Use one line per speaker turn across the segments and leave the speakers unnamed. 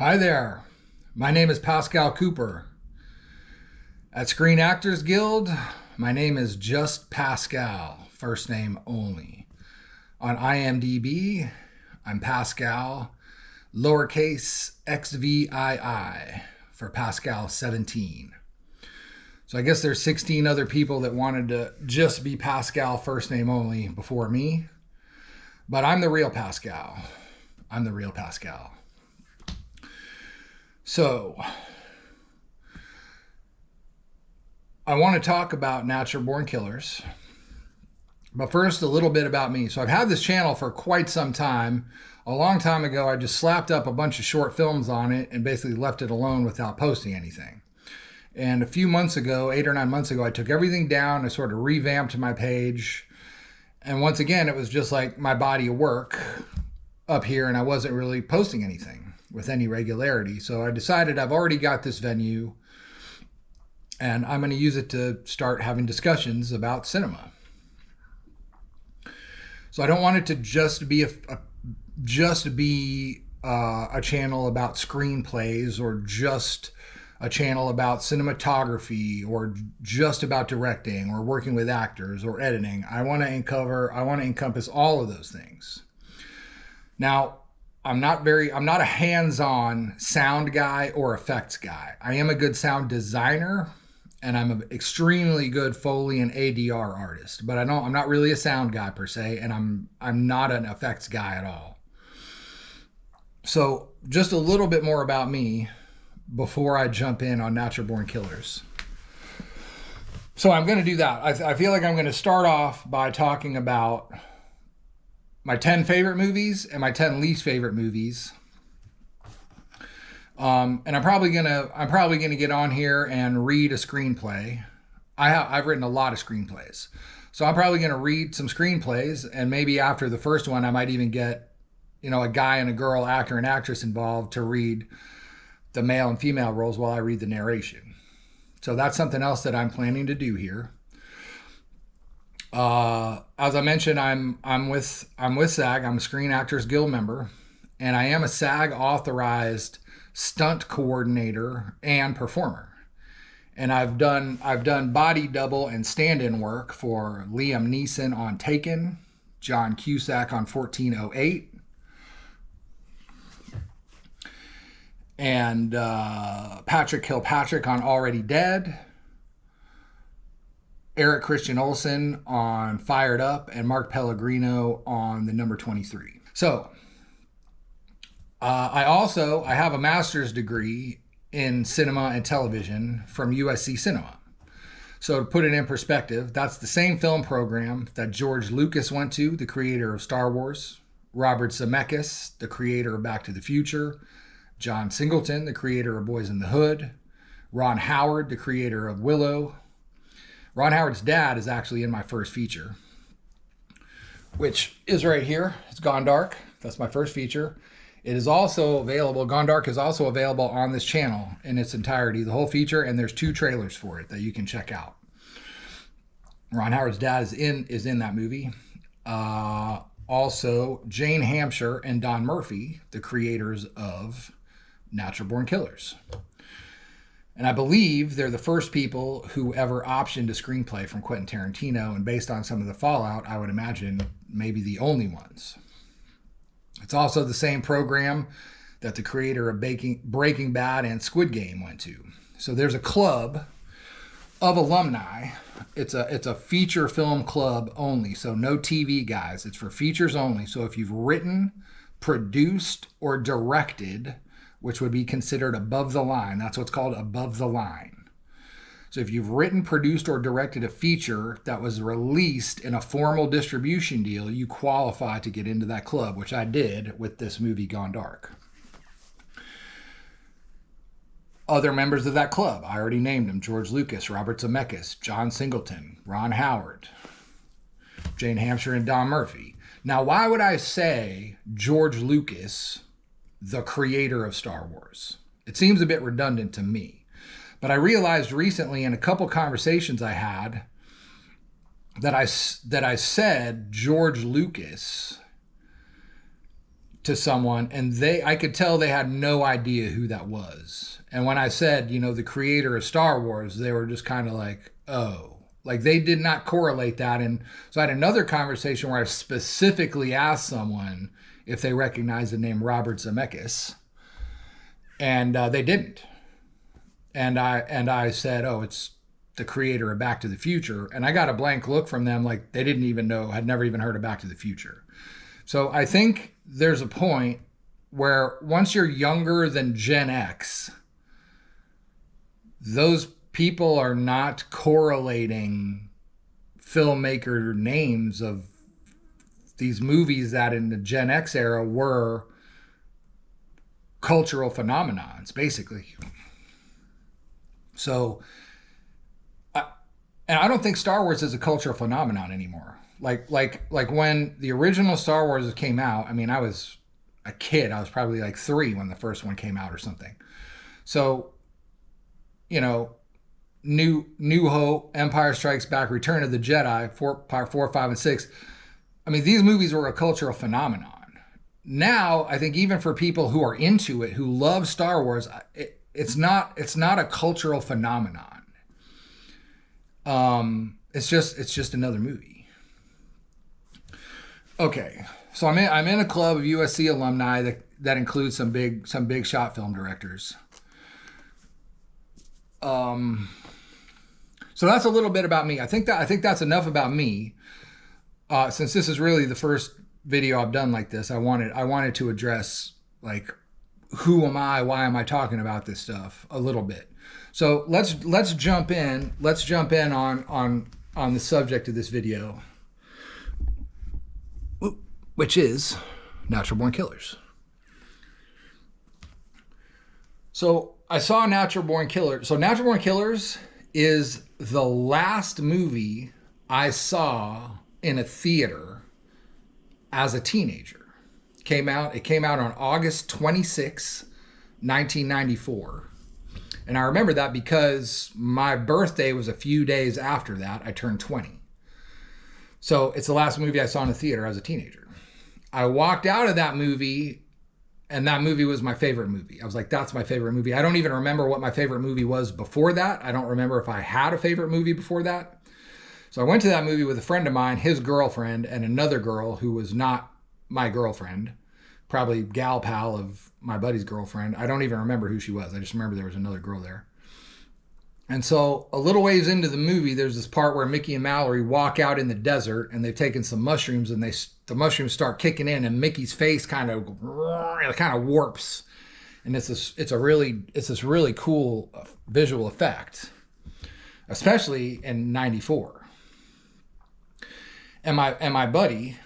Hi there. My name is Pascal Cooper. At Screen Actors Guild, my name is just Pascal, first name only. On IMDb, I'm Pascal, lowercase XVI for Pascal 17. So I guess there's 16 other people that wanted to just be Pascal, first name only, before me. But I'm the real Pascal. I'm the real Pascal. So, I want to talk about natural born killers. But first, a little bit about me. So I've had this channel for quite some time. A long time ago, I just slapped up a bunch of short films on it and basically left it alone without posting anything. And a few months ago, 8 or 9 months ago, I took everything down. I sort of revamped my page. And once again, it was just like my body of work up here, and I wasn't really posting anything with any regularity. So I decided I've already got this venue, and I'm going to use it to start having discussions about cinema. So I don't want it to just be a channel about screenplays, or just a channel about cinematography, or just about directing, or working with actors, or editing. I want to encompass all of those things. Now, I'm not a hands-on sound guy or effects guy. I am a good sound designer, and I'm an extremely good Foley and ADR artist, but I'm not really a sound guy per se, and I'm not an effects guy at all. So just a little bit more about me before I jump in on natural born killers. So I'm going to do that. I feel like I'm going to start off by talking about my 10 favorite movies and my 10 least favorite movies. And I'm probably gonna get on here and read a screenplay. I've written a lot of screenplays, so I'm probably gonna read some screenplays, and maybe after the first one, I might even get, a guy and a girl, actor and actress involved, to read the male and female roles while I read the narration. So that's something else that I'm planning to do here. As I mentioned, I'm with SAG. I'm a Screen Actors Guild member, and I am a SAG authorized stunt coordinator and performer. And I've done body double and stand-in work for Liam Neeson on Taken, John Cusack on 1408, and Patrick Kilpatrick on Already Dead, Eric Christian Olsen on Fired Up, and Mark Pellegrino on The Number 23. So I have a master's degree in cinema and television from USC Cinema. So to put it in perspective, that's the same film program that George Lucas went to, the creator of Star Wars, Robert Zemeckis, the creator of Back to the Future, John Singleton, the creator of Boys in the Hood, Ron Howard, the creator of Willow. Ron Howard's dad is actually in my first feature, which is right here. It's Gone Dark. That's my first feature. It is also available, Gone Dark is also available on this channel in its entirety, the whole feature, and there's 2 trailers for it that you can check out. Ron Howard's dad is in that movie. Also, Jane Hampshire and Don Murphy, the creators of Natural Born Killers. And I believe they're the first people who ever optioned a screenplay from Quentin Tarantino, and based on some of the fallout, I would imagine maybe the only ones. It's also the same program that the creator of Breaking Bad and Squid Game went to. So there's a club of alumni. It's a feature film club only, so no TV guys. It's for features only. So if you've written, produced, or directed, which would be considered above the line, that's what's called above the line. So if you've written, produced, or directed a feature that was released in a formal distribution deal, you qualify to get into that club, which I did with this movie, Gone Dark. Other members of that club, I already named them: George Lucas, Robert Zemeckis, John Singleton, Ron Howard, Jane Hampshire, and Don Murphy. Now, why would I say George Lucas, the creator of Star Wars? It seems a bit redundant to me. But I realized recently in a couple conversations I had that I said George Lucas to someone, and I could tell they had no idea who that was. And when I said, the creator of Star Wars, they were just kind of like, oh, like they did not correlate that. And so I had another conversation where I specifically asked someone if they recognized the name Robert Zemeckis, and they didn't. And I said, oh, it's the creator of Back to the Future. And I got a blank look from them, like they didn't even know, had never even heard of Back to the Future. So I think there's a point where once you're younger than Gen X, those people are not correlating filmmaker names of these movies that in the Gen X era were cultural phenomenons, basically. So, and I don't think Star Wars is a cultural phenomenon anymore. Like when the original Star Wars came out, I mean, I was a kid. I was probably like 3 when the first one came out or something. So, New Hope, Empire Strikes Back, Return of the Jedi, 4, 5, and 6. I mean, these movies were a cultural phenomenon. Now, I think even for people who are into it, who love Star Wars, it's not a cultural phenomenon. It's just another movie. Okay, so I'm in a club of USC alumni that includes some big shot film directors. So that's a little bit about me. I think that's enough about me. Since this is really the first video I've done like this, I wanted to address like who am I, why am I talking about this stuff a little bit. So let's jump in. Let's jump in on the subject of this video, which is Natural Born Killers. So I saw Natural Born Killers. So Natural Born Killers is the last movie I saw in a theater as a teenager. It came out on August 26, 1994. And I remember that because my birthday was a few days after that. I turned 20. So it's the last movie I saw in a theater as a teenager. I walked out of that movie, and that movie was my favorite movie. I was like, that's my favorite movie. I don't even remember what my favorite movie was before that. I don't remember if I had a favorite movie before that. So I went to that movie with a friend of mine, his girlfriend, and another girl who was not my girlfriend, probably gal pal of my buddy's girlfriend. I don't even remember who she was. I just remember there was another girl there. And so a little ways into the movie, there's this part where Mickey and Mallory walk out in the desert, and they've taken some mushrooms, and the mushrooms start kicking in, and Mickey's face kind of warps, and it's this really cool visual effect, especially in '94. And my buddy,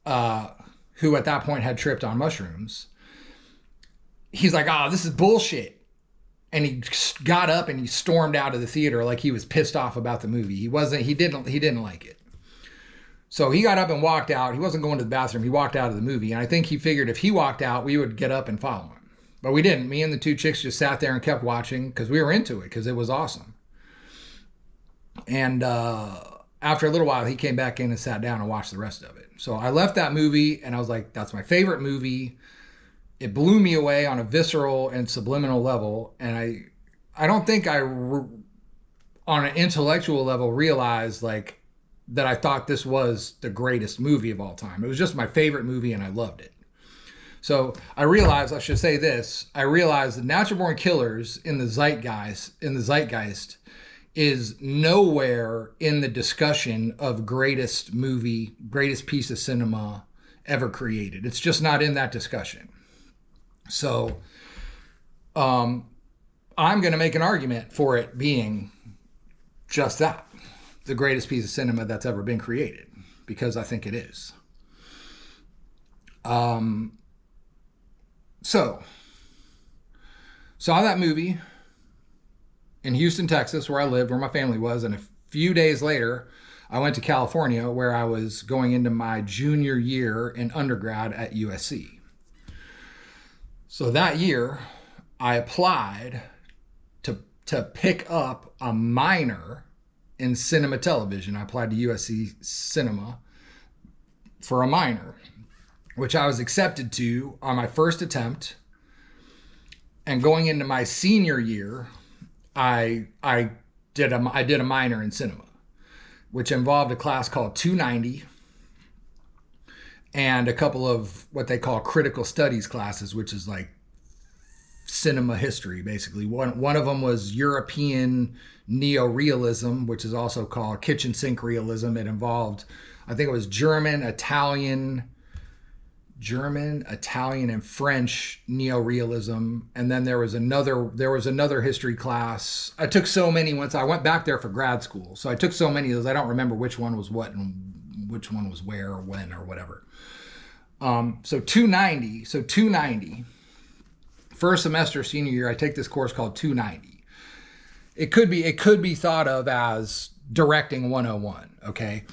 who at that point had tripped on mushrooms, he's like, "Oh, this is bullshit." And he got up and he stormed out of the theater like he was pissed off about the movie. He didn't like it. So he got up and walked out. He wasn't going to the bathroom. He walked out of the movie. And I think he figured if he walked out, we would get up and follow him. But we didn't. Me and the 2 chicks just sat there and kept watching because we were into it, because it was awesome. And after a little while, he came back in and sat down and watched the rest of it. So I left that movie and I was like, that's my favorite movie. It blew me away on a visceral and subliminal level. And I don't think on an intellectual level, realized like that I thought this was the greatest movie of all time. It was just my favorite movie and I loved it. So I realized that Natural Born Killers in the zeitgeist is nowhere in the discussion of greatest piece of cinema ever created. It's just not in that discussion. So I'm going to make an argument for it being just that, the greatest piece of cinema that's ever been created, because I think it is. So saw that movie in Houston, Texas, where I lived, where my family was, and a few days later, I went to California, where I was going into my junior year in undergrad at USC. So that year, I applied to pick up a minor in cinema television. I applied to USC Cinema for a minor, which I was accepted to on my first attempt. And going into my senior year, I did a minor in cinema, which involved a class called 290 and a couple of what they call critical studies classes, which is like cinema history, basically. One of them was European neorealism, which is also called kitchen sink realism. It involved, I think it was German, Italian, and French neorealism. And then there was another history class. I took so many once I went back there for grad school. So I took so many of those, I don't remember which one was what and which one was where or when or whatever. So 290, first semester senior year, I take this course called 290. It could be thought of as directing 101, okay?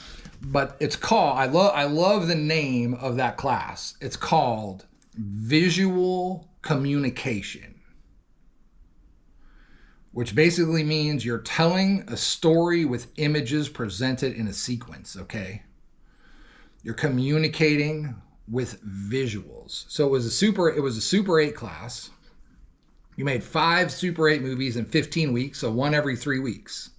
But it's called, I love the name of that class. It's called visual communication, which basically means you're telling a story with images presented in a sequence, okay? You're communicating with visuals. So it was a Super 8 class. You made 5 Super 8 movies in 15 weeks, so one every 3 weeks.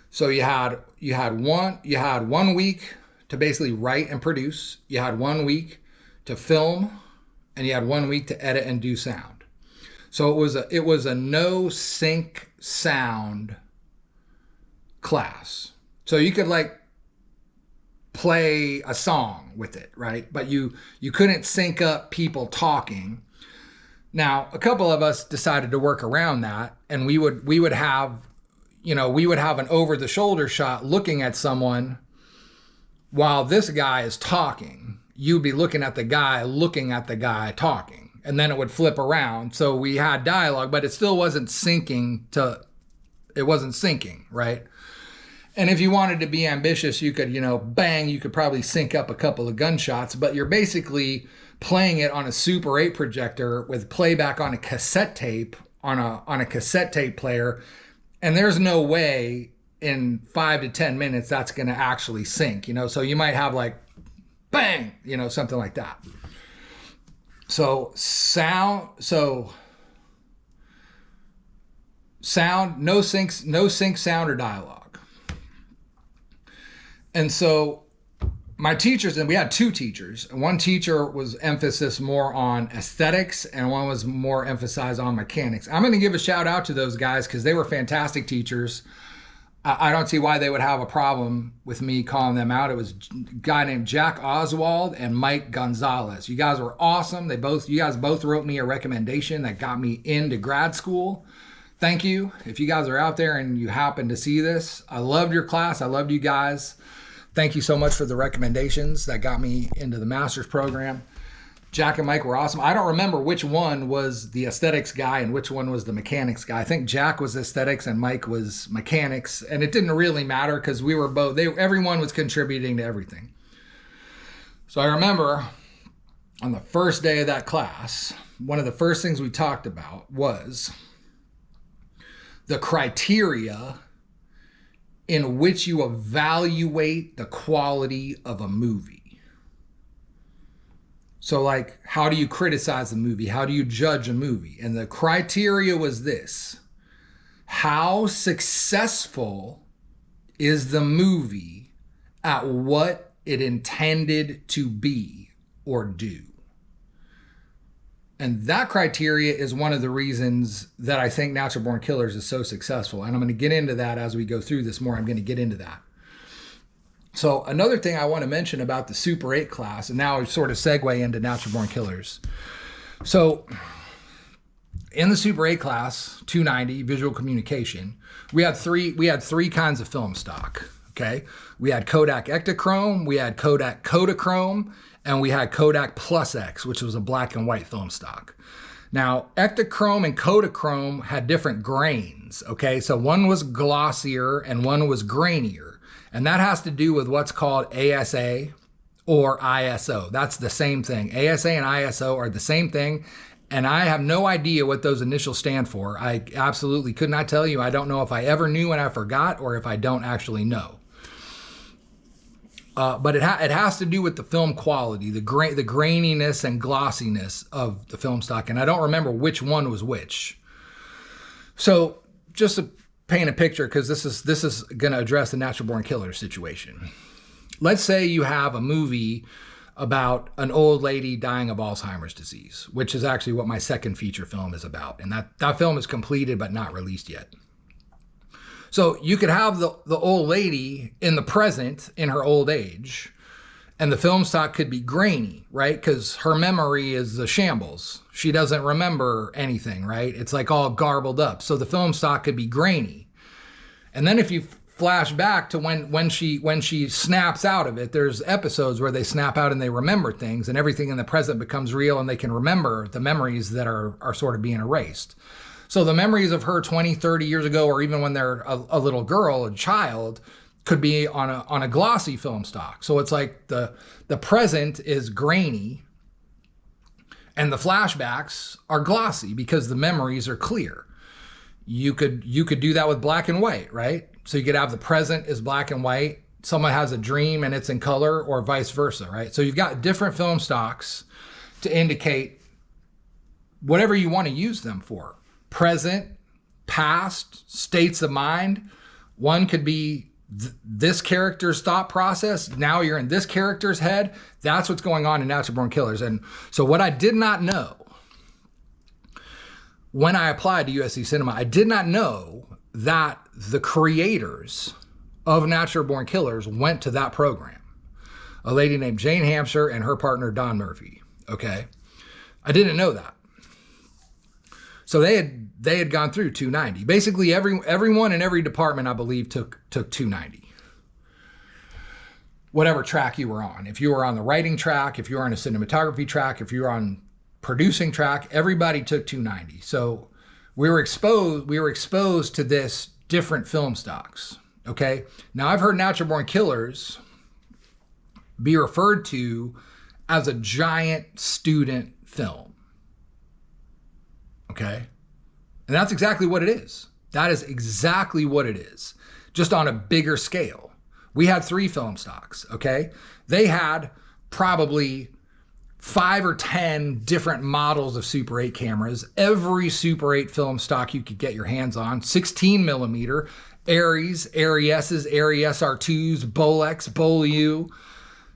So you had 1 week to basically write and produce. You had 1 week to film, and you had 1 week to edit and do sound. So it was a no sync sound class. So you could like play a song with it, right? But you couldn't sync up people talking. Now, a couple of us decided to work around that, and we would have an over the shoulder shot looking at someone while this guy is talking. You'd be looking at the guy talking, and then it would flip around. So we had dialogue, but it still wasn't syncing, right? And if you wanted to be ambitious, you could, you could probably sync up a couple of gunshots, but you're basically playing it on a Super 8 projector with playback on a cassette tape, on a cassette tape player. And there's no way in 5 to 10 minutes that's going to actually sync, so you might have like bang, something like that. So sound, no sync sound or dialogue. And so my teachers, and we had 2 teachers, and one teacher was emphasis more on aesthetics and one was more emphasized on mechanics. I'm going to give a shout out to those guys because they were fantastic teachers. I don't see why they would have a problem with me calling them out. It was a guy named Jack Oswald and Mike Gonzalez. You guys were awesome. You guys both wrote me a recommendation that got me into grad school. Thank you. If you guys are out there and you happen to see this, I loved your class. I loved you guys. Thank you so much for the recommendations that got me into the master's program. Jack and Mike were awesome. I don't remember which one was the aesthetics guy and which one was the mechanics guy. I think Jack was aesthetics and Mike was mechanics, and it didn't really matter because we were both, everyone was contributing to everything. So I remember on the first day of that class, one of the first things we talked about was the criteria in which you evaluate the quality of a movie. So like, how do you criticize a movie? How do you judge a movie? And the criteria was this: how successful is the movie at what it intended to be or do? And that criteria is one of the reasons that I think Natural Born Killers is so successful. And I'm going to get into that as we go through this more. I'm going to get into that. So another thing I want to mention about the Super 8 class, and now I sort of segue into Natural Born Killers. So in the Super 8 class, 290, visual communication, we had three kinds of film stock, okay? We had Kodak Ektachrome, we had Kodak Kodachrome, and we had Kodak Plus X, which was a black and white film stock. Now, Ektachrome and Kodachrome had different grains, okay? So one was glossier and one was grainier. And that has to do with what's called ASA or ISO. That's the same thing. ASA and ISO are the same thing. And I have no idea what those initials stand for. I absolutely could not tell you. I don't know if I ever knew and I forgot or if I don't actually know. But it has to do with the film quality, the graininess and glossiness of the film stock. And I don't remember which one was which. So just to paint a picture, because this is going to address the natural born killer situation. Let's say you have a movie about an old lady dying of Alzheimer's disease, which is actually what my second feature film is about. And that film is completed but not released yet. So you could have the old lady in the present in her old age, and the film stock could be grainy, right? Because her memory is a shambles. She doesn't remember anything, right? It's like all garbled up. So the film stock could be grainy. And then if you flash back to when she snaps out of it, there's episodes where they snap out and they remember things, and everything in the present becomes real, and they can remember the memories that are sort of being erased. So the memories of her 20, 30 years ago, or even when they're a little girl, a child, could be on a glossy film stock. So it's like the present is grainy and the flashbacks are glossy because the memories are clear. You could do that with black and white, right? So you could have the present is black and white. Someone has a dream and it's in color, or vice versa, right? So you've got different film stocks to indicate whatever you want to use them for. Present, past, states of mind. One could be this character's thought process. Now you're in this character's head. That's what's going on in Natural Born Killers. And so what I did not know when I applied to USC Cinema, I did not know that the creators of Natural Born Killers went to that program. A lady named Jane Hampshire and her partner, Don Murphy. Okay. I didn't know that. So they had gone through 290. Basically, everyone in every department, I believe, took 290. Whatever track you were on. If you were on the writing track, if you were on a cinematography track, if you were on producing track, everybody took 290. So we were exposed to this different film stocks. Okay. Now I've heard Natural Born Killers be referred to as a giant student film. Okay. And that's exactly what it is. That is exactly what it is. Just on a bigger scale. We had 3 film stocks. Okay. They had probably 5 or 10 different models of Super 8 cameras. Every Super 8 film stock you could get your hands on. 16 millimeter, Aries, Aries-S's, Aries SR2s, Bolex, Beaulieu,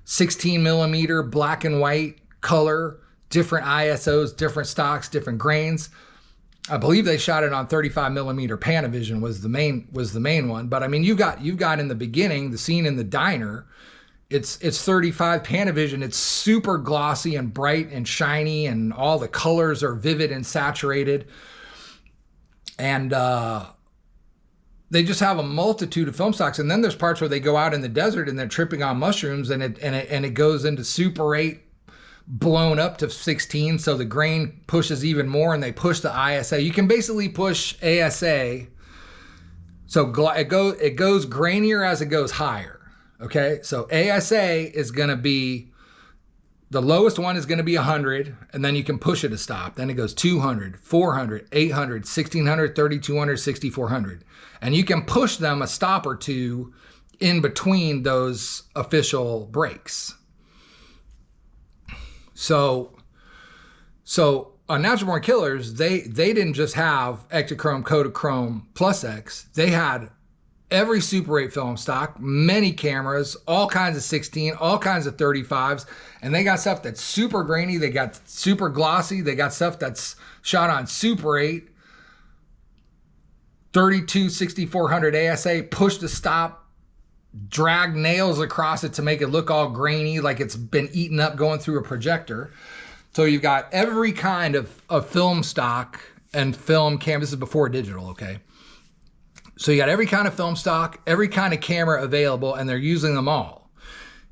16 millimeter, black and white, color, different ISOs, different stocks, different grains. I believe they shot it on 35 millimeter Panavision was the main one. But I mean, you've got in the beginning, the scene in the diner, it's 35 Panavision. It's super glossy and bright and shiny, and all the colors are vivid and saturated. And they just have a multitude of film stocks. And then there's parts where they go out in the desert and they're tripping on mushrooms, and it goes into Super 8 blown up to 16, so the grain pushes even more, and they push the ISA. You can basically push ASA, so it goes grainier as it goes higher. Okay, so ASA is going to be, the lowest one is going to be 100, and then you can push it to stop. Then it goes 200, 400, 800, 1600, 3200, 6400, and you can push them a stop or two in between those official breaks. So on Natural Born Killers, they didn't just have Ektachrome, Kodachrome, Plus X. They had every Super 8 film stock, many cameras, all kinds of 16, all kinds of 35s, and they got stuff that's super grainy. They got super glossy. They got stuff that's shot on Super 8, 32, 6400 ASA, push to stop, drag nails across it to make it look all grainy, like it's been eaten up going through a projector. So you've got every kind of film stock and film cam. This is before digital, okay? So you got every kind of film stock, every kind of camera available, and they're using them all.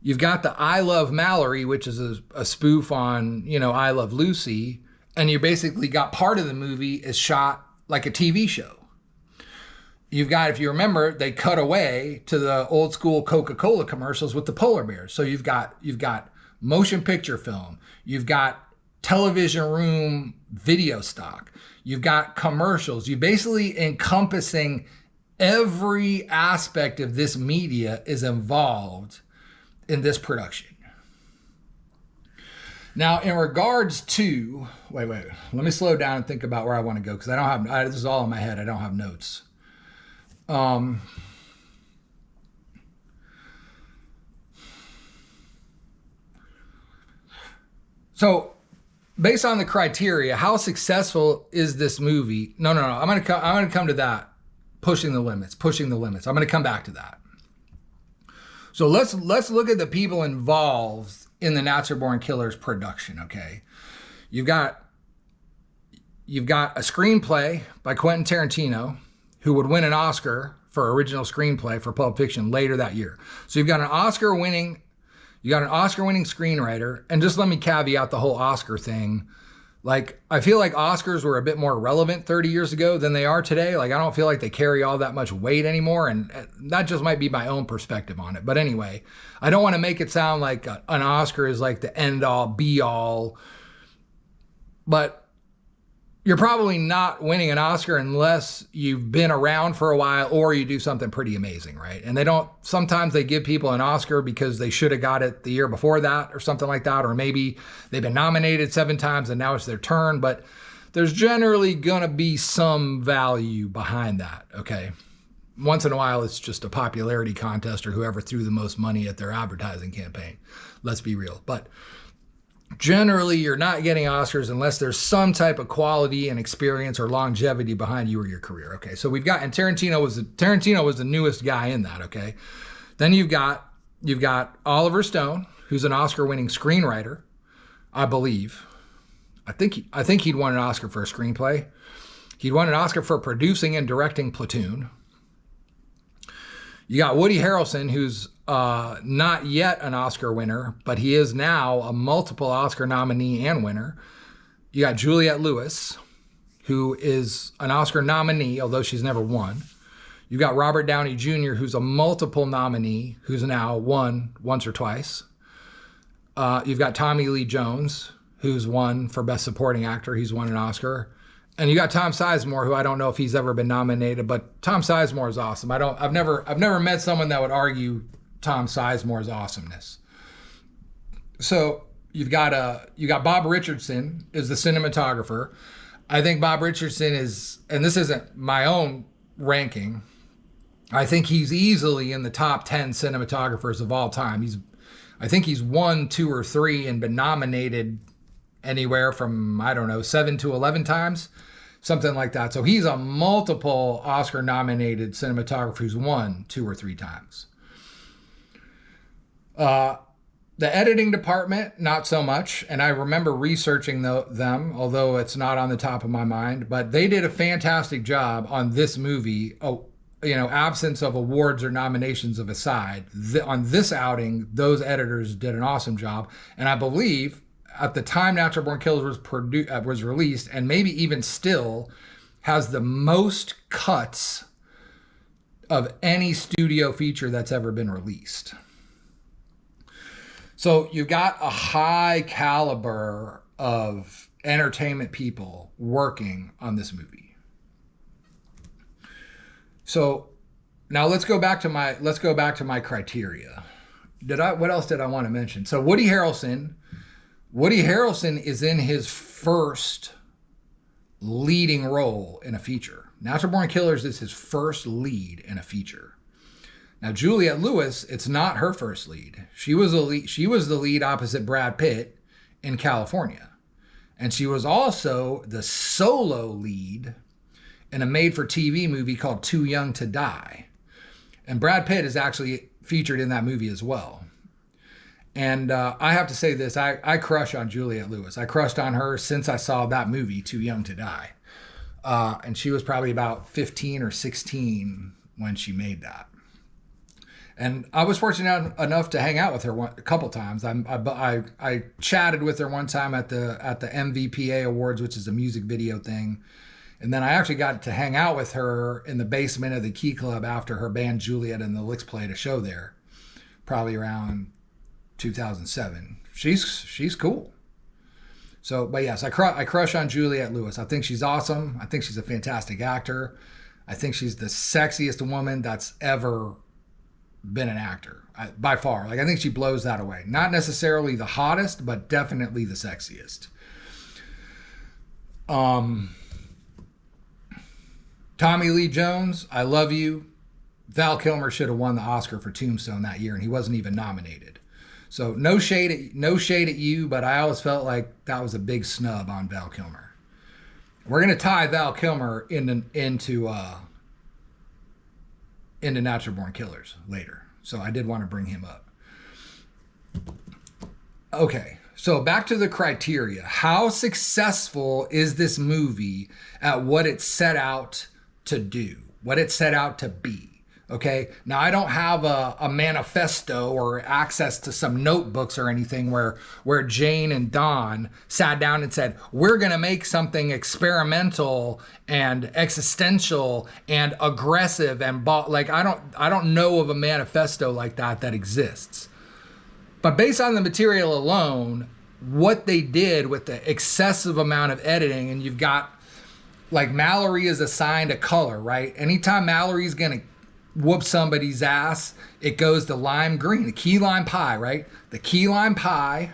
You've got the I Love Mallory, which is a spoof on, I Love Lucy, and you basically got part of the movie is shot like a TV show. You've got, if you remember, they cut away to the old school Coca-Cola commercials with the polar bears. So you've got motion picture film, you've got television room video stock, you've got commercials. You basically encompassing every aspect of this media is involved in this production. Now, in regards to, wait, let me slow down and think about where I want to go, because I don't have, this is all in my head. I don't have notes. So, based on the criteria, how successful is this movie? No. I'm gonna come to that. Pushing the limits. I'm gonna come back to that. So let's look at the people involved in the Natural Born Killers production. Okay, you've got a screenplay by Quentin Tarantino, who would win an Oscar for original screenplay for Pulp Fiction later that year. So you've got an Oscar-winning screenwriter, and just let me caveat the whole Oscar thing. Like, I feel like Oscars were a bit more relevant 30 years ago than they are today. Like, I don't feel like they carry all that much weight anymore, and that just might be my own perspective on it. But anyway, I don't want to make it sound like an Oscar is like the end-all, be-all. But you're probably not winning an Oscar unless you've been around for a while or you do something pretty amazing, right? And sometimes they give people an Oscar because they should have got it the year before that or something like that, or maybe they've been nominated 7 times and now it's their turn, but there's generally gonna be some value behind that, okay? Once in a while, it's just a popularity contest or whoever threw the most money at their advertising campaign. Let's be real. But generally, you're not getting Oscars unless there's some type of quality and experience or longevity behind you or your career. Okay, so we've got, and Tarantino was the newest guy in that. Okay, then you've got Oliver Stone, who's an Oscar-winning screenwriter, I believe. I think he'd won an Oscar for a screenplay. He'd won an Oscar for producing and directing Platoon. You got Woody Harrelson, who's not yet an Oscar winner, but he is now a multiple Oscar nominee and winner. You got Juliette Lewis, who is an Oscar nominee, although she's never won. You got Robert Downey Jr., who's a multiple nominee, who's now won once or twice. You've got Tommy Lee Jones, who's won for Best Supporting Actor. He's won an Oscar. And you got Tom Sizemore, who I don't know if he's ever been nominated, but Tom Sizemore is awesome. I've never met someone that would argue Tom Sizemore's awesomeness. So you got Bob Richardson is the cinematographer. I think Bob Richardson is, and this isn't my own ranking, I think he's easily in the top 10 cinematographers of all time. I think he's won 2 or 3 and been nominated anywhere from, 7 to 11 times, something like that. So he's a multiple Oscar nominated cinematographer who's won 2 or 3 times. The editing department, not so much. And I remember researching them, although it's not on the top of my mind, but they did a fantastic job on this movie. Absence of awards or nominations of aside, on this outing, those editors did an awesome job. And I believe at the time Natural Born Killers was released, and maybe even still, has the most cuts of any studio feature that's ever been released. So you got a high caliber of entertainment people working on this movie. So now let's go back to my criteria. What else did I want to mention? So Woody Harrelson is in his first leading role in a feature. Natural Born Killers is his first lead in a feature. Now, Juliette Lewis, it's not her first lead. She was the lead opposite Brad Pitt in California. And she was also the solo lead in a made-for-TV movie called Too Young to Die. And Brad Pitt is actually featured in that movie as well. And I have to say this, I crush on Juliette Lewis. I crushed on her since I saw that movie, Too Young to Die. And she was probably about 15 or 16 when she made that. And I was fortunate enough to hang out with her a couple times. I chatted with her one time at the MVPA Awards, which is a music video thing. And then I actually got to hang out with her in the basement of the Key Club after her band Juliet and the Licks played a show there, probably around 2007. She's cool. So, but yes, I crush on Juliette Lewis. I think she's awesome. I think she's a fantastic actor. I think she's the sexiest woman that's ever been an actor by far. Like, I think she blows that away. Not necessarily the hottest, but definitely the sexiest. Tommy Lee Jones, I love you. Val Kilmer should have won the Oscar for Tombstone that year, and he wasn't even nominated. So no shade at you, but I always felt like that was a big snub on Val Kilmer. We're gonna tie Val Kilmer into Natural Born Killers later, so I did want to bring him up. Okay, so back to the criteria. How successful is this movie at what it set out to do, what it set out to be? Okay, now I don't have a manifesto or access to some notebooks or anything where Jane and Don sat down and said, we're going to make something experimental and existential and aggressive and like I don't know of a manifesto like that exists. But based on the material alone, what they did with the excessive amount of editing, and you've got like Mallory is assigned a color, right? Anytime Mallory's going to whoop somebody's ass, it goes to lime green, the key lime pie, right? The key lime pie,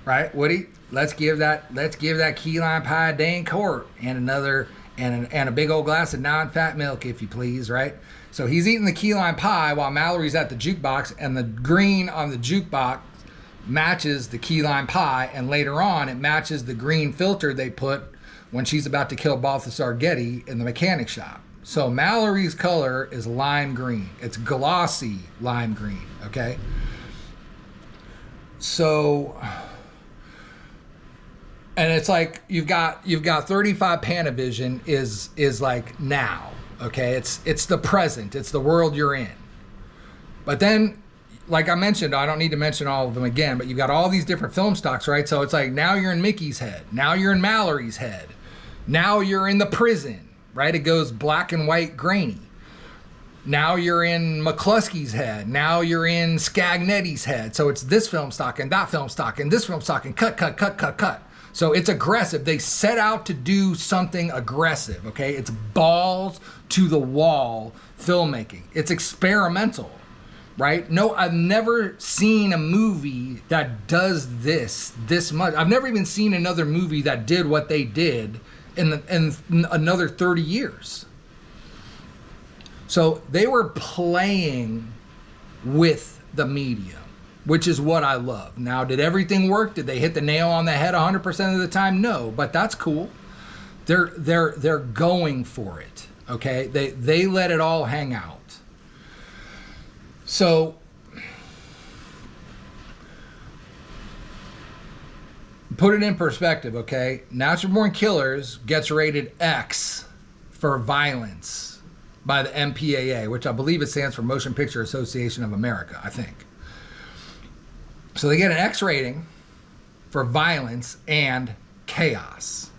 right? Woody, let's give that key lime pie a day in court and a big old glass of non-fat milk, if you please, right? So he's eating the key lime pie while Mallory's at the jukebox, and the green on the jukebox matches the key lime pie, and later on it matches the green filter they put when she's about to kill Balthasar Getty in the mechanic shop. So Mallory's color is lime green. It's glossy lime green, okay? So, and it's like you've got 35 Panavision is like now, okay? It's the present. It's the world you're in. But then, like I mentioned, I don't need to mention all of them again, but you've got all these different film stocks, right? So it's like now you're in Mickey's head. Now you're in Mallory's head. Now you're in the prison. Right? It goes black and white grainy. Now you're in McCluskey's head. Now you're in Scagnetti's head. So it's this film stock and that film stock and this film stock and cut. So it's aggressive. They set out to do something aggressive, okay? It's balls to the wall filmmaking. It's experimental, right? No, I've never seen a movie that does this much. I've never even seen another movie that did what they did in another 30 years. So they were playing with the medium, which is what I love. Now, did everything work? Did they hit the nail on the head 100% of the time? No, but that's cool. They're going for it. Okay, they let it all hang out. So put it in perspective, okay? Natural Born Killers gets rated X for violence by the MPAA, which I believe it stands for Motion Picture Association of America, I think. So they get an X rating for violence and chaos.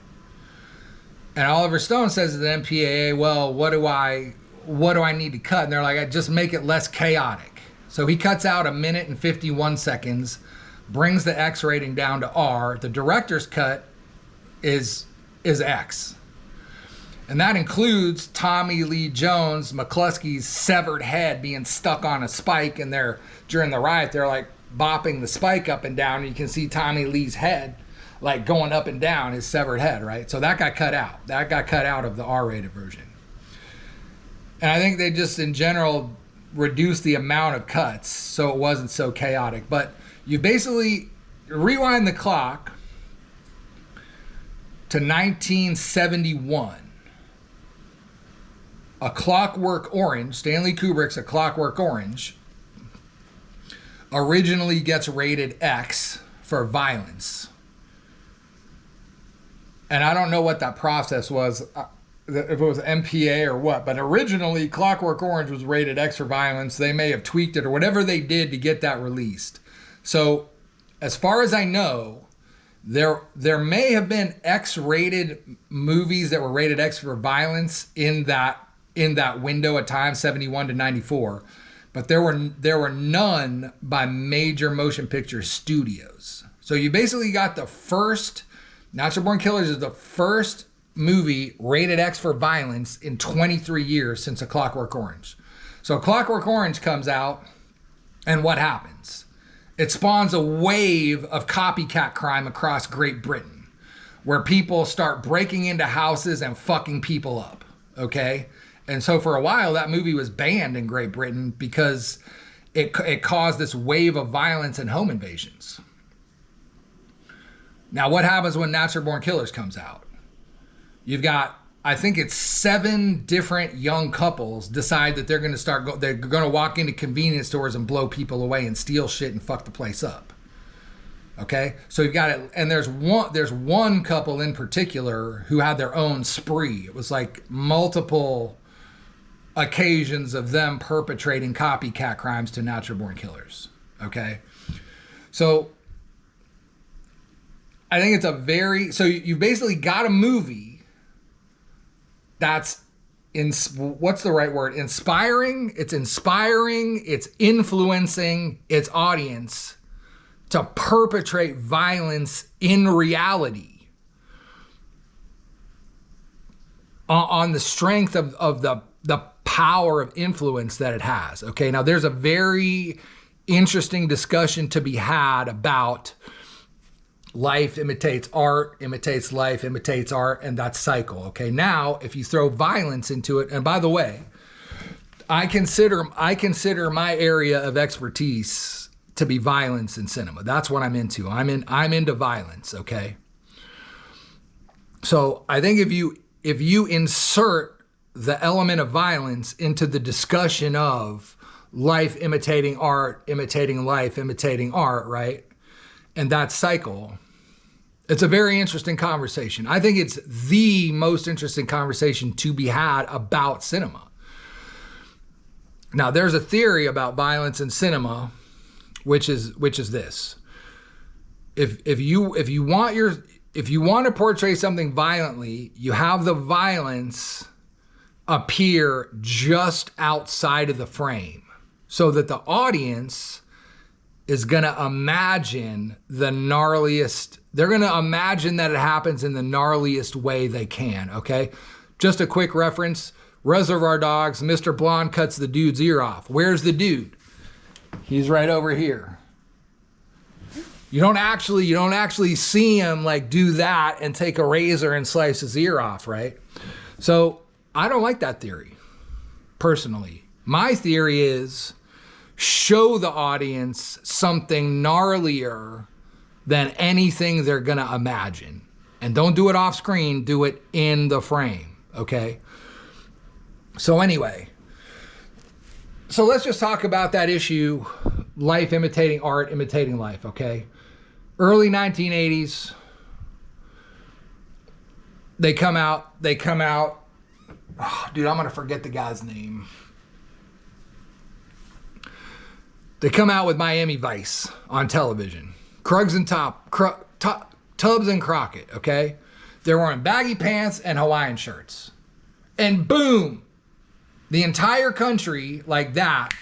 And Oliver Stone says to the MPAA, well, what do I need to cut? And they're like, just make it less chaotic. So he cuts out 1 minute and 51 seconds, brings the X rating down to R. The director's cut is X. And that includes Tommy Lee Jones, McCluskey's severed head being stuck on a spike, and during the riot, they're like bopping the spike up and down, and you can see Tommy Lee's head like going up and down, his severed head, right? So that got cut out. That got cut out of the R-rated version. And I think they just, in general, reduced the amount of cuts so it wasn't so chaotic. But you basically rewind the clock to 1971. A Clockwork Orange, Stanley Kubrick's A Clockwork Orange, originally gets rated X for violence. And I don't know what that process was, if it was MPA or what, but originally Clockwork Orange was rated X for violence. They may have tweaked it or whatever they did to get that released. So as far as I know, there may have been X-rated movies that were rated X for violence in that window of time, 71 to 94, but there were none by major motion picture studios. So you basically got the first, Natural Born Killers is the first movie rated X for violence in 23 years since A Clockwork Orange. So Clockwork Orange comes out, and what happens? It spawns a wave of copycat crime across Great Britain, where people start breaking into houses and fucking people up, okay? And so for a while, that movie was banned in Great Britain because it caused this wave of violence and home invasions. Now, what happens when Natural Born Killers comes out? You've got, I think it's 7 different young couples decide that they're going to they're going to walk into convenience stores and blow people away and steal shit and fuck the place up. Okay, so you've got it, and there's one couple in particular who had their own spree. It was like multiple occasions of them perpetrating copycat crimes to Natural Born Killers. Okay, so I think it's so you've basically got a movie that's what's the right word? Inspiring. It's inspiring. It's influencing its audience to perpetrate violence in reality on the strength of the power of influence that it has. Okay, now there's a very interesting discussion to be had about life imitates art, imitates life, imitates art, and that cycle. Okay, now if you throw violence into it, and by the way, I consider my area of expertise to be violence in cinema. That's what I'm into. I'm into violence, okay? So I think if you insert the element of violence into the discussion of life imitating art, imitating life, imitating art, right? And that cycle, it's a very interesting conversation. I think it's the most interesting conversation to be had about cinema. Now, there's a theory about violence in cinema, which is this: if you want to portray something violently, you have the violence appear just outside of the frame, so that the audience is gonna imagine the gnarliest. They're gonna imagine that it happens in the gnarliest way they can. Okay, just a quick reference: Reservoir Dogs. Mr. Blonde cuts the dude's ear off. Where's the dude? He's right over here. You don't actually see him like do that and take a razor and slice his ear off, right? So I don't like that theory, personally. My theory is show the audience something gnarlier than anything they're gonna imagine. And don't do it off screen, do it in the frame, okay? So anyway, so let's just talk about that issue, life imitating art, imitating life, okay? Early 1980s, they come out, oh, dude, I'm gonna forget the guy's name. They come out with Miami Vice on television. Tubbs and Crockett, okay? They're wearing baggy pants and Hawaiian shirts. And boom, the entire country like that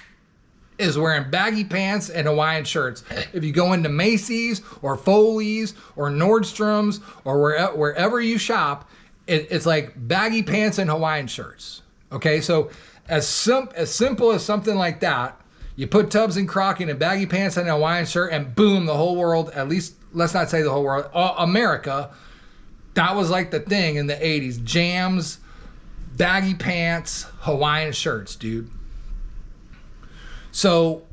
is wearing baggy pants and Hawaiian shirts. If you go into Macy's or Foley's or Nordstrom's or wherever you shop, it's like baggy pants and Hawaiian shirts. Okay, so as simple as something like that, you put Tubbs and Crockett in baggy pants and a Hawaiian shirt, and boom, the whole world, at least, let's not say the whole world, America, that was like the thing in the 80s. Jams, baggy pants, Hawaiian shirts, dude. So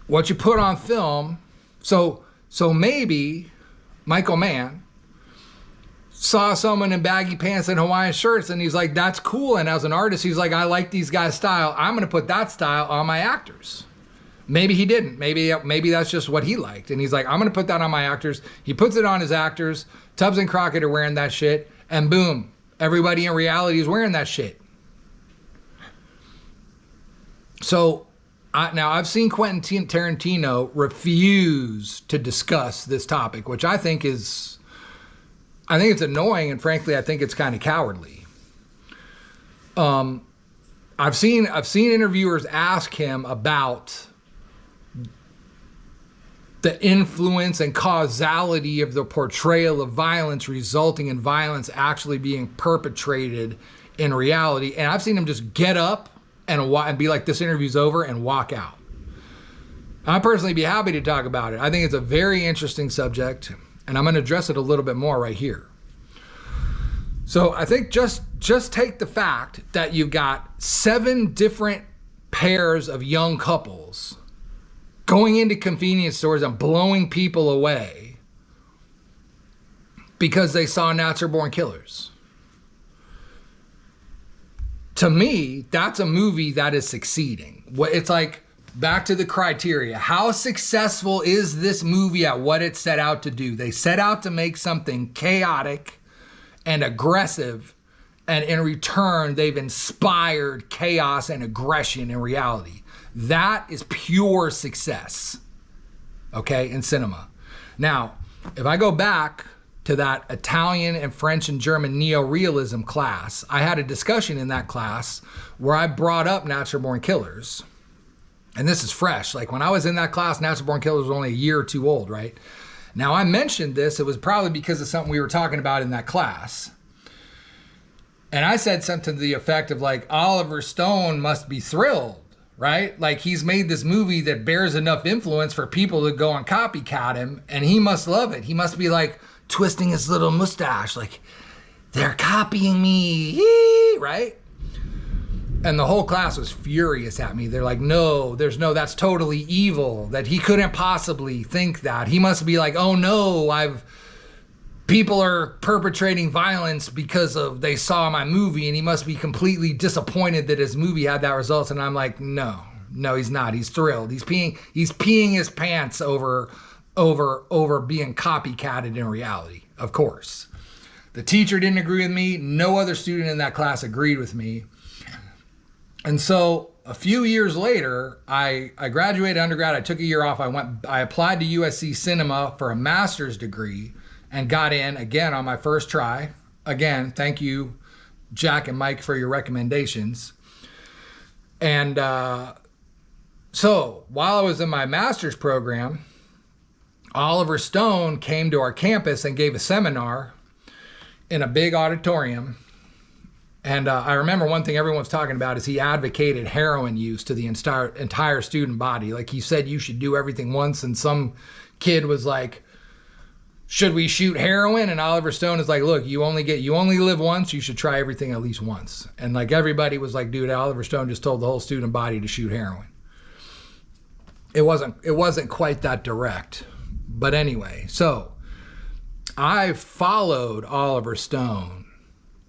what you put on film, so maybe Michael Mann saw someone in baggy pants and Hawaiian shirts and he's like, that's cool. And as an artist, he's like, I like these guys' style. I'm going to put that style on my actors. Maybe he didn't. Maybe that's just what he liked. And he's like, I'm going to put that on my actors. He puts it on his actors. Tubbs and Crockett are wearing that shit. And boom, everybody in reality is wearing that shit. So now I've seen Quentin Tarantino refuse to discuss this topic, which I think it's annoying, and frankly, I think it's kind of cowardly. I've seen interviewers ask him about the influence and causality of the portrayal of violence resulting in violence actually being perpetrated in reality. And I've seen him just get up and be like, this interview's over, and walk out. I'd personally be happy to talk about it. I think it's a very interesting subject, and I'm going to address it a little bit more right here. So I think just take the fact that you've got 7 different pairs of young couples going into convenience stores and blowing people away because they saw Natural Born Killers. To me, that's a movie that is succeeding. It's like, back to the criteria. How successful is this movie at what it set out to do? They set out to make something chaotic and aggressive, and in return, they've inspired chaos and aggression in reality. That is pure success, okay, in cinema. Now, if I go back to that Italian and French and German neorealism class, I had a discussion in that class where I brought up Natural Born Killers. And this is fresh. Like, when I was in that class, Natural Born Killers was only a year or two old, right? Now, I mentioned this. It was probably because of something we were talking about in that class. And I said something to the effect of, like, Oliver Stone must be thrilled, right? Like, he's made this movie that bears enough influence for people to go and copycat him, and he must love it. He must be, like, twisting his little mustache, like, they're copying me, right? And the whole class was furious at me. They're like, no, that's totally evil, that he couldn't possibly think that. He must be like, oh no, people are perpetrating violence because they saw my movie, and he must be completely disappointed that his movie had that result. And I'm like, no, he's not. He's thrilled. He's peeing his pants over being copycatted in reality, of course. The teacher didn't agree with me. No other student in that class agreed with me. And so a few years later, I graduated undergrad. I took a year off. I applied to USC Cinema for a master's degree and got in again on my first try. Again, thank you, Jack and Mike, for your recommendations. And so while I was in my master's program, Oliver Stone came to our campus and gave a seminar in a big auditorium. And I remember one thing everyone's talking about is he advocated heroin use to the entire student body. Like, he said you should do everything once, and some kid was like, should we shoot heroin? And Oliver Stone is like, look, you only live once, you should try everything at least once. And like, everybody was like, dude, Oliver Stone just told the whole student body to shoot heroin. It wasn't quite that direct. But anyway, so I followed Oliver Stone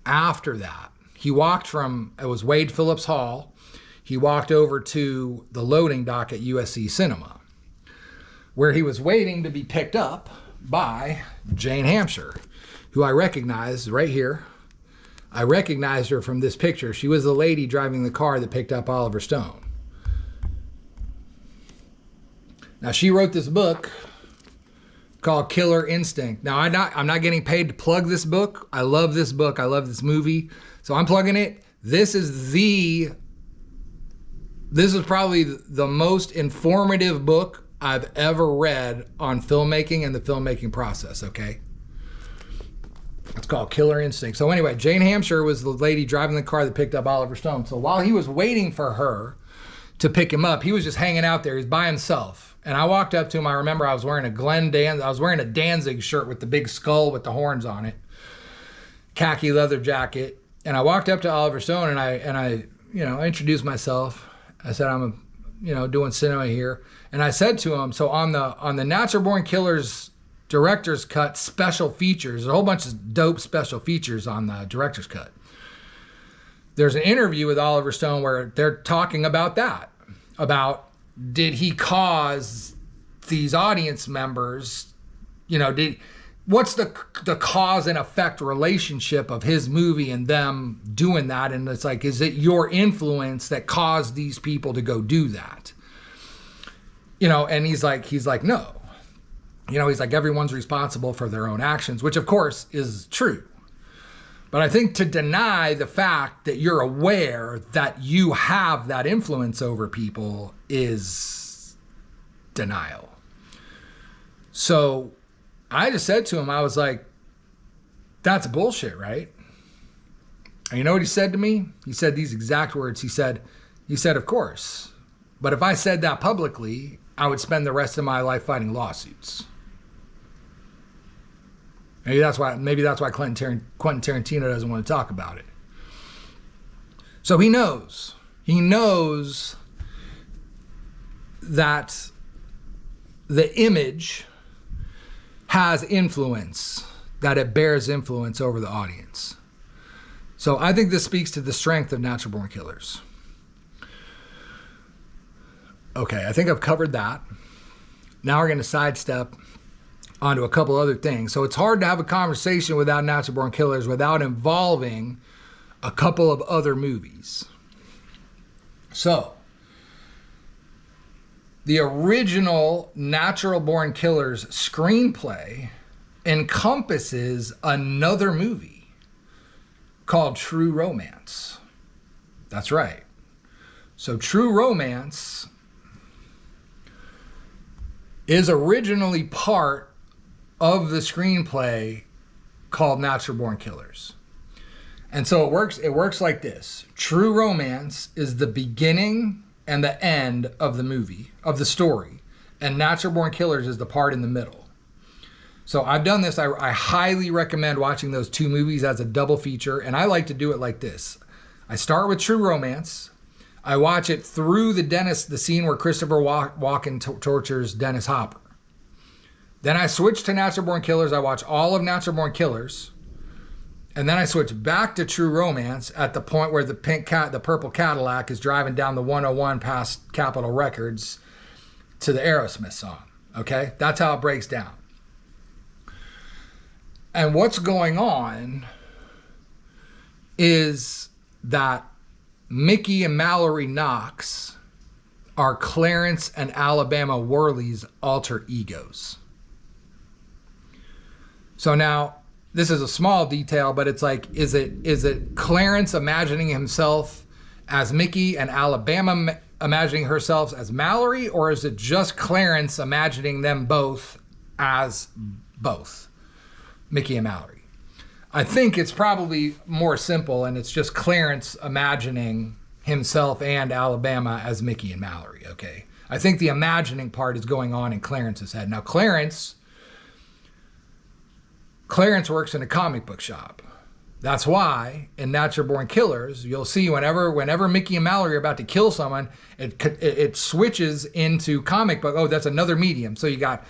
after that. He walked from, it was Wade Phillips Hall. He walked over to the loading dock at USC Cinema, where he was waiting to be picked up by Jane Hampshire, who I recognized right here. I recognized her from this picture. She was the lady driving the car that picked up Oliver Stone. Now, she wrote this book called Killer Instinct. Now, I'm not getting paid to plug this book. I love this book. I love this movie. So I'm plugging it. This is probably the most informative book I've ever read on filmmaking and the filmmaking process, okay? It's called Killer Instinct. So anyway, Jane Hampshire was the lady driving the car that picked up Oliver Stone. So while he was waiting for her to pick him up, he was just hanging out there. He's by himself. And I walked up to him. I remember I was wearing a Danzig shirt with the big skull with the horns on it, khaki leather jacket. And I walked up to Oliver Stone and I introduced myself. I said, I'm doing cinema here. And I said to him, so on the Natural Born Killers director's cut special features, a whole bunch of dope special features on the director's cut. There's an interview with Oliver Stone where they're talking about that, about did he cause these audience members, what's the cause and effect relationship of his movie and them doing that? And it's like, is it your influence that caused these people to go do that? And he's like, no. He's like, everyone's responsible for their own actions, which of course is true. But I think to deny the fact that you're aware that you have that influence over people is denial. So I just said to him, I was like, that's bullshit, right? And you know what he said to me? He said these exact words. He said, of course. But if I said that publicly, I would spend the rest of my life fighting lawsuits. Maybe that's why Quentin Tarantino doesn't want to talk about it. So he knows that the image has influence, that it bears influence over the audience. So I think this speaks to the strength of Natural Born Killers. Okay, I think I've covered that. Now we're going to sidestep onto a couple other things. So it's hard to have a conversation without Natural Born Killers without involving a couple of other movies. So, the original Natural Born Killers screenplay encompasses another movie called True Romance. That's right. So True Romance is originally part of the screenplay called Natural Born Killers. And so it works like this. True Romance is the beginning and the end of the movie, of the story. And Natural Born Killers is the part in the middle. So I've done this. I highly recommend watching those two movies as a double feature. And I like to do it like this. I start with True Romance. I watch it through the scene where Christopher Walken tortures Dennis Hopper. Then I switch to Natural Born Killers. I watch all of Natural Born Killers. And then I switch back to True Romance at the point where the purple Cadillac is driving down the 101 past Capitol Records to the Aerosmith song. Okay? That's how it breaks down. And what's going on is that Mickey and Mallory Knox are Clarence and Alabama Worley's alter egos. So now, this is a small detail, but it's like, is it Clarence imagining himself as Mickey and Alabama imagining herself as Mallory, or is it just Clarence imagining them both as both, Mickey and Mallory? I think it's probably more simple, and it's just Clarence imagining himself and Alabama as Mickey and Mallory, okay? I think the imagining part is going on in Clarence's head. Now, Clarence works in a comic book shop. That's why in Natural Born Killers, you'll see whenever Mickey and Mallory are about to kill someone, it switches into comic book. Oh, that's another medium. So you've got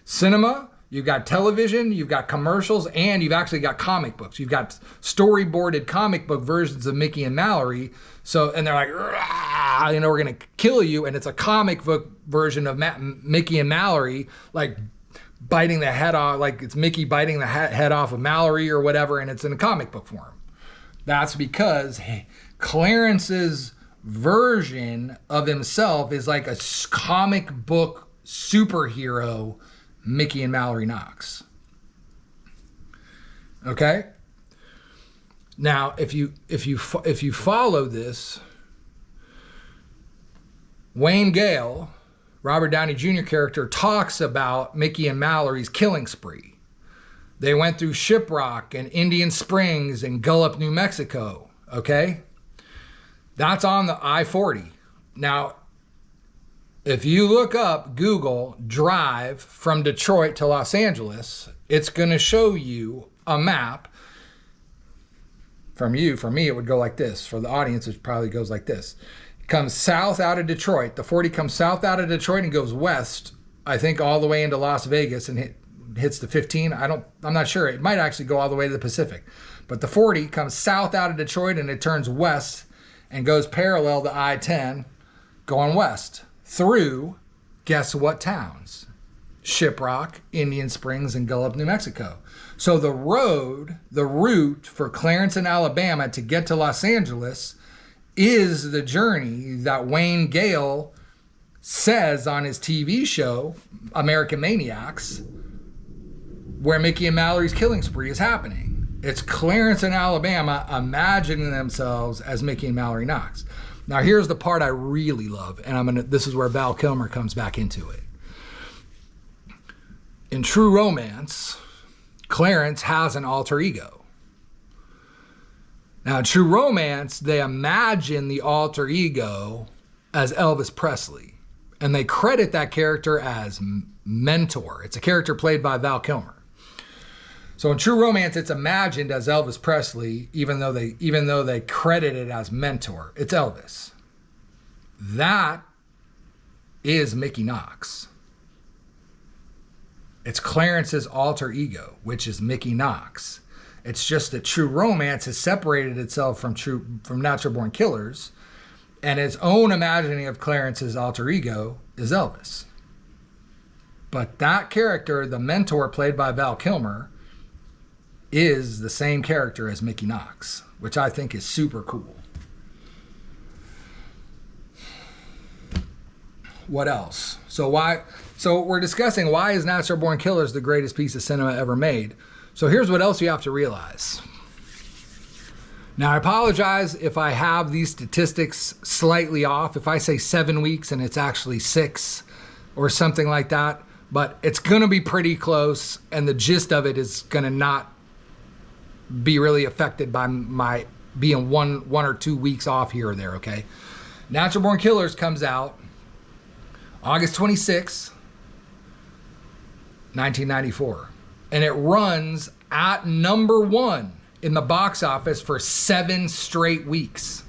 cinema, you've got television, you've got commercials, and you've actually got comic books. You've got storyboarded comic book versions of Mickey and Mallory. And they're like, we're gonna kill you, and it's a comic book version of Mickey and Mallory, like biting the head off, like it's Mickey biting the head off of Mallory or whatever, and it's in a comic book form. That's because Clarence's version of himself is like a comic book superhero, Mickey and Mallory Knox. Okay? Now, if you follow this, Wayne Gale, Robert Downey Jr. character, talks about Mickey and Mallory's killing spree. They went through Shiprock and Indian Springs and Gallup, New Mexico, okay? That's on the I-40. Now, if you look up Google Drive from Detroit to Los Angeles, it's going to show you a map. For me, it would go like this. For the audience, it probably goes like this. Comes south out of Detroit. The 40 comes south out of Detroit and goes west, I think, all the way into Las Vegas and hits the 15. I'm not sure. It might actually go all the way to the Pacific. But the 40 comes south out of Detroit and it turns west and goes parallel to I-10 going west through, guess what towns? Shiprock, Indian Springs, and Gallup, New Mexico. So the route for Clarence and Alabama to get to Los Angeles is the journey that Wayne Gale says on his TV show, American Maniacs, where Mickey and Mallory's killing spree is happening. It's Clarence and Alabama imagining themselves as Mickey and Mallory Knox. Now here's the part I really love, and this is where Val Kilmer comes back into it. In True Romance, Clarence has an alter ego. Now, in True Romance, they imagine the alter ego as Elvis Presley, and they credit that character as Mentor. It's a character played by Val Kilmer. So in True Romance, it's imagined as Elvis Presley, even though they credit it as Mentor. It's Elvis. That is Mickey Knox. It's Clarence's alter ego, which is Mickey Knox. It's just that True Romance has separated itself from Natural Born Killers, and its own imagining of Clarence's alter ego is Elvis. But that character, the Mentor played by Val Kilmer, is the same character as Mickey Knox, which I think is super cool. What else? So we're discussing why is Natural Born Killers the greatest piece of cinema ever made. So here's what else you have to realize. Now, I apologize if I have these statistics slightly off. If I say 7 weeks and it's actually 6 or something like that, but it's going to be pretty close, and the gist of it is going to not be really affected by my being one or 2 weeks off here or there, okay? Natural Born Killers comes out August 26, 1994. And it runs at number 1 in the box office for 7 straight weeks.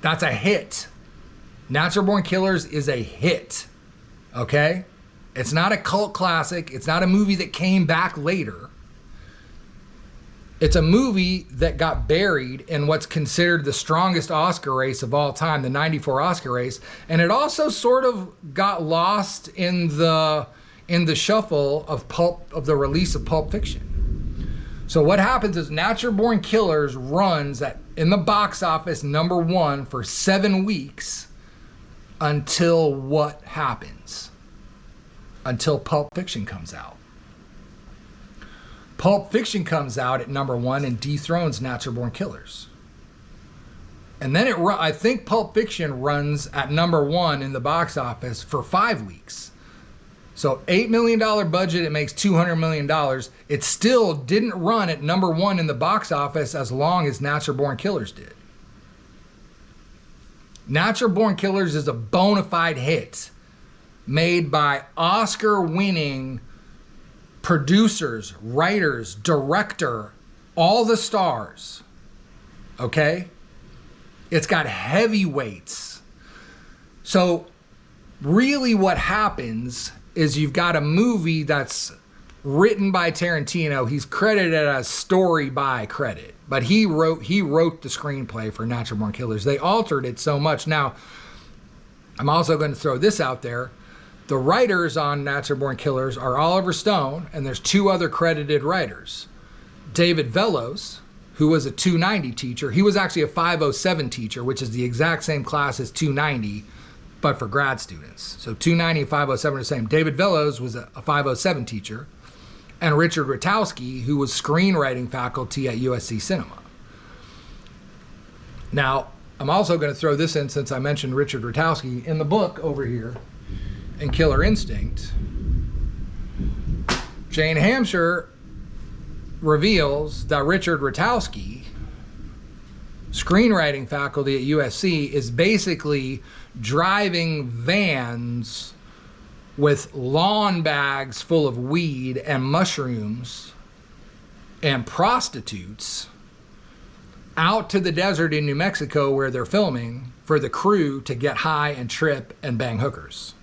That's a hit. Natural Born Killers is a hit, okay? It's not a cult classic. It's not a movie that came back later. It's a movie that got buried in what's considered the strongest Oscar race of all time, the 94 Oscar race. And it also sort of got lost in the shuffle of the release of Pulp Fiction. So what happens is Natural Born Killers runs in the box office number 1 for 7 weeks until what happens? Until Pulp Fiction comes out. Pulp Fiction comes out at number 1 and dethrones Natural Born Killers. And then I think Pulp Fiction runs at number 1 in the box office for 5 weeks. So $8 million budget, it makes $200 million. It still didn't run at number 1 in the box office as long as Natural Born Killers did. Natural Born Killers is a bona fide hit made by Oscar-winning producers, writers, director, all the stars, okay? It's got heavyweights. So really what happens is you've got a movie that's written by Tarantino. He's credited as story by credit, but he wrote the screenplay for Natural Born Killers. They altered it so much. Now, I'm also going to throw this out there. The writers on Natural Born Killers are Oliver Stone, and there's 2 other credited writers. David Vellos, who was a 290 teacher. He was actually a 507 teacher, which is the exact same class as 290, but for grad students. So 290 and 507 are the same. David Vellos was a 507 teacher, and Richard Ratowski, who was screenwriting faculty at USC Cinema. Now, I'm also going to throw this in since I mentioned Richard Ratowski. In the book over here, in Killer Instinct, Jane Hampshire reveals that Richard Ratowski, screenwriting faculty at USC, is basically driving vans with lawn bags full of weed and mushrooms and prostitutes out to the desert in New Mexico where they're filming for the crew to get high and trip and bang hookers.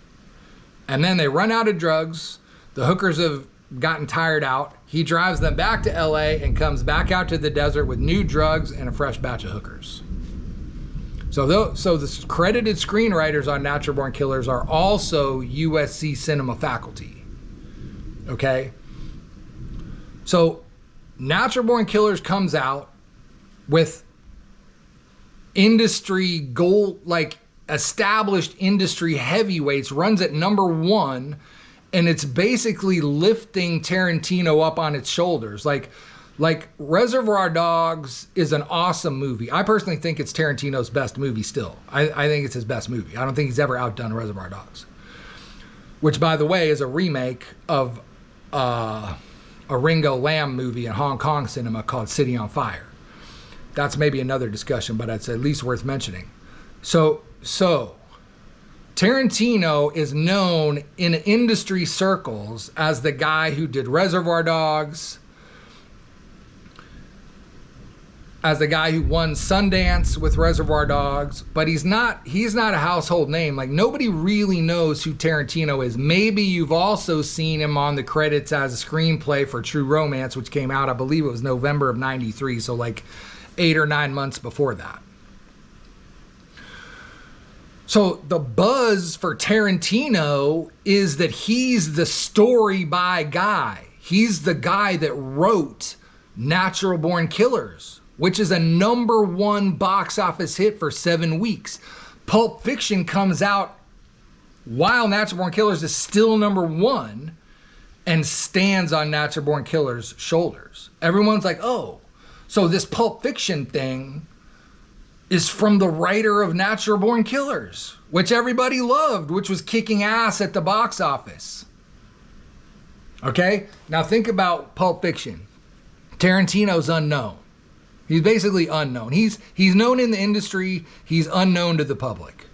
And then they run out of drugs. The hookers have gotten tired out. He drives them back to LA and comes back out to the desert with new drugs and a fresh batch of hookers. So the credited screenwriters on Natural Born Killers are also USC Cinema faculty. Okay? So Natural Born Killers comes out with industry gold, like established industry heavyweights, runs at number 1, and it's basically lifting Tarantino up on its shoulders. Like Reservoir Dogs is an awesome movie. I personally think it's Tarantino's best movie still. I think it's his best movie. I don't think he's ever outdone Reservoir Dogs, which, by the way, is a remake of a Ringo Lam movie in Hong Kong cinema called City on Fire. that's maybe another discussion, but it's at least worth mentioning. So Tarantino is known in industry circles as the guy who did Reservoir Dogs, as the guy who won Sundance with Reservoir Dogs, but he's not a household name. Like, nobody really knows who Tarantino is. Maybe you've also seen him on the credits as a screenplay for True Romance, which came out, I believe it was November of '93, so like 8 or 9 months before that. So the buzz for Tarantino is that he's the story by guy. He's the guy that wrote Natural Born Killers, which is a #1 box office hit for 7 weeks. Pulp Fiction comes out while Natural Born Killers is still #1 and stands on Natural Born Killers' shoulders. Everyone's like, oh, so this Pulp Fiction thing is from the writer of Natural Born Killers, which everybody loved, which was kicking ass at the box office. Okay? Now think about Pulp Fiction. Tarantino's unknown. He's basically unknown. He's known in the industry. He's unknown to the public.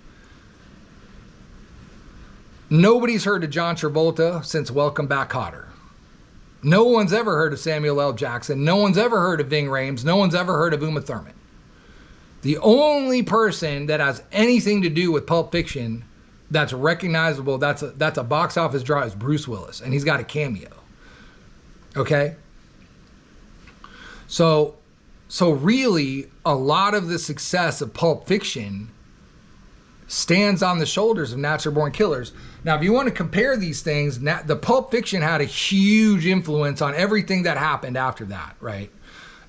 Nobody's heard of John Travolta since Welcome Back, Kotter. No one's ever heard of Samuel L. Jackson. No one's ever heard of Ving Rhames. No one's ever heard of Uma Thurman. The only person that has anything to do with Pulp Fiction that's recognizable, that's a box office draw, is Bruce Willis, and he's got a cameo. Okay? So really, a lot of the success of Pulp Fiction stands on the shoulders of Natural Born Killers. Now, if you want to compare these things, the Pulp Fiction had a huge influence on everything that happened after that, right?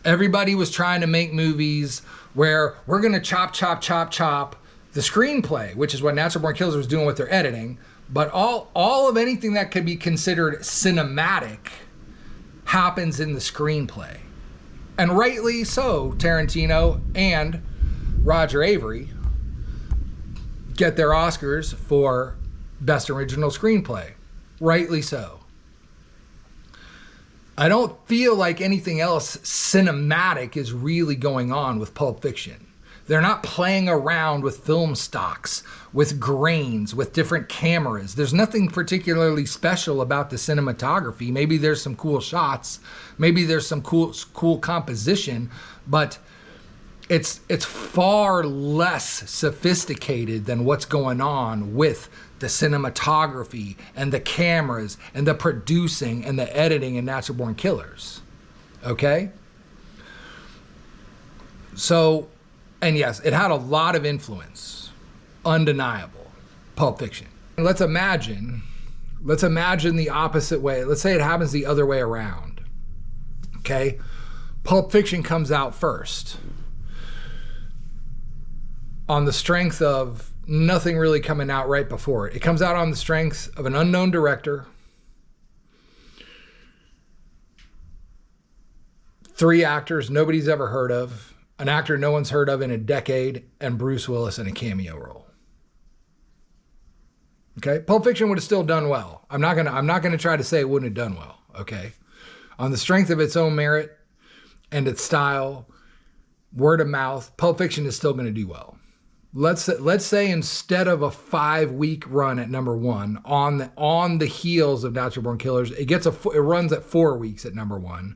Everybody was trying to make movies where we're going to chop the screenplay, which is what Natural Born Killers was doing with their editing. But all of anything that could be considered cinematic happens in the screenplay. And rightly so, Tarantino and Roger Avery get their Oscars for Best Original Screenplay. Rightly so. I don't feel like anything else cinematic is really going on with Pulp Fiction. They're not playing around with film stocks, with grains, with different cameras. There's nothing particularly special about the cinematography. Maybe there's some cool shots. Maybe there's some cool composition, but it's far less sophisticated than what's going on with the cinematography and the cameras and the producing and the editing in Natural Born Killers. Okay? So, and yes, it had a lot of influence. Undeniable. Pulp Fiction. Let's imagine the opposite way. Let's say it happens the other way around. Okay? Pulp Fiction comes out first, on the strength of nothing really coming out right before it. It comes out on the strength of an unknown director, 3 actors nobody's ever heard of, an actor no one's heard of in a decade, and Bruce Willis in a cameo role. Okay? Pulp Fiction would have still done well. I'm not gonna try to say it wouldn't have done well. Okay? On the strength of its own merit and its style, word of mouth, Pulp Fiction is still gonna do well. Let's say instead of a 5-week run at #1 on the heels of Natural Born Killers, it runs at 4 weeks at #1,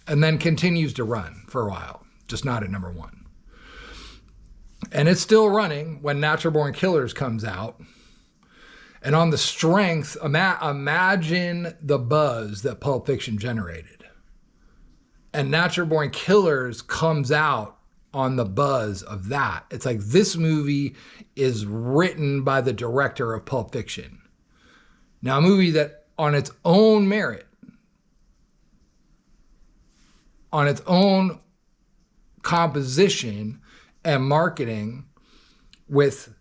and then continues to run for a while, just not at #1. And it's still running when Natural Born Killers comes out. And on the strength, imagine the buzz that Pulp Fiction generated. And Natural Born Killers comes out on the buzz of that. It's like, this movie is written by the director of Pulp Fiction. Now, a movie that on its own merit, on its own composition and marketing, with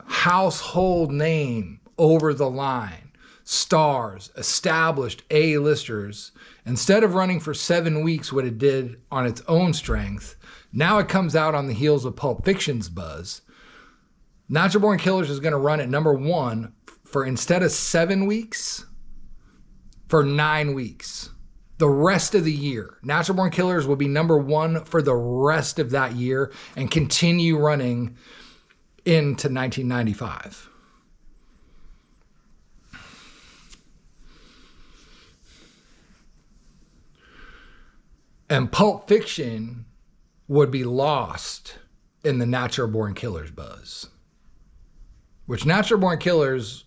household name over the line, stars, established A-listers, instead of running for 7 weeks what it did on its own strength, now it comes out on the heels of Pulp Fiction's buzz. Natural Born Killers is going to run at #1 for, instead of 7 weeks, for 9 weeks. The rest of the year. Natural Born Killers will be #1 for the rest of that year and continue running into 1995. And Pulp Fiction would be lost in the Natural Born Killers buzz. Which Natural Born Killers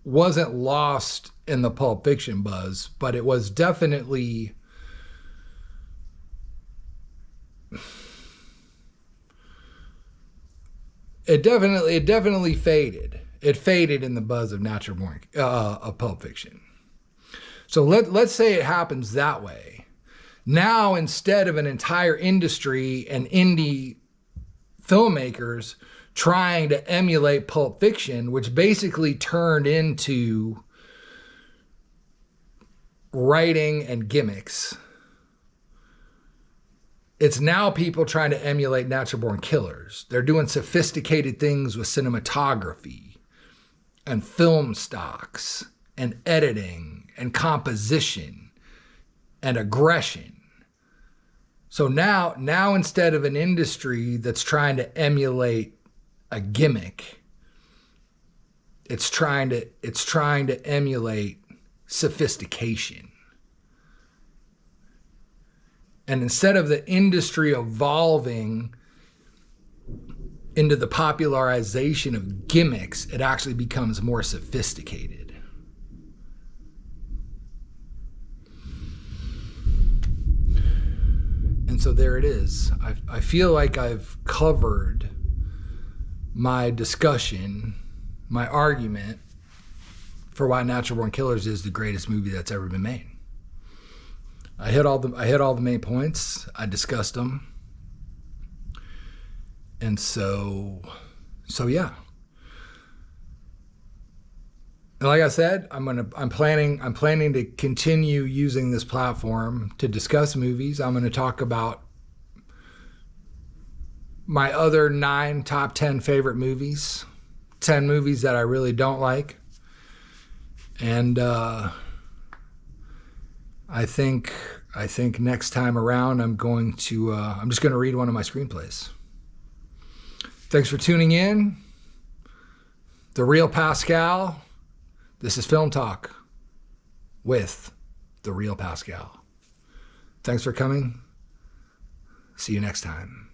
wasn't lost in the Pulp Fiction buzz, but it was definitely... It definitely faded. It faded in the buzz of Natural Born, of Pulp Fiction. So let's say it happens that way. Now, instead of an entire industry and indie filmmakers trying to emulate Pulp Fiction, which basically turned into writing and gimmicks, it's now people trying to emulate Natural Born Killers. They're doing sophisticated things with cinematography and film stocks and editing and composition and aggression. So now instead of an industry that's trying to emulate a gimmick, it's trying to emulate sophistication. And instead of the industry evolving into the popularization of gimmicks, it actually becomes more sophisticated. And so there it is. I feel like I've covered my discussion, my argument for why Natural Born Killers is the greatest movie that's ever been made. I hit all the main points. I discussed them. And so yeah. And like I said, I'm planning to continue using this platform to discuss movies. I'm going to talk about my other 9 top 10 favorite movies, 10 movies that I really don't like. And I think next time around I'm just going to read one of my screenplays. Thanks for tuning in. The Real Pascal. This is Film Talk with The Real Pascal. Thanks for coming. See you next time.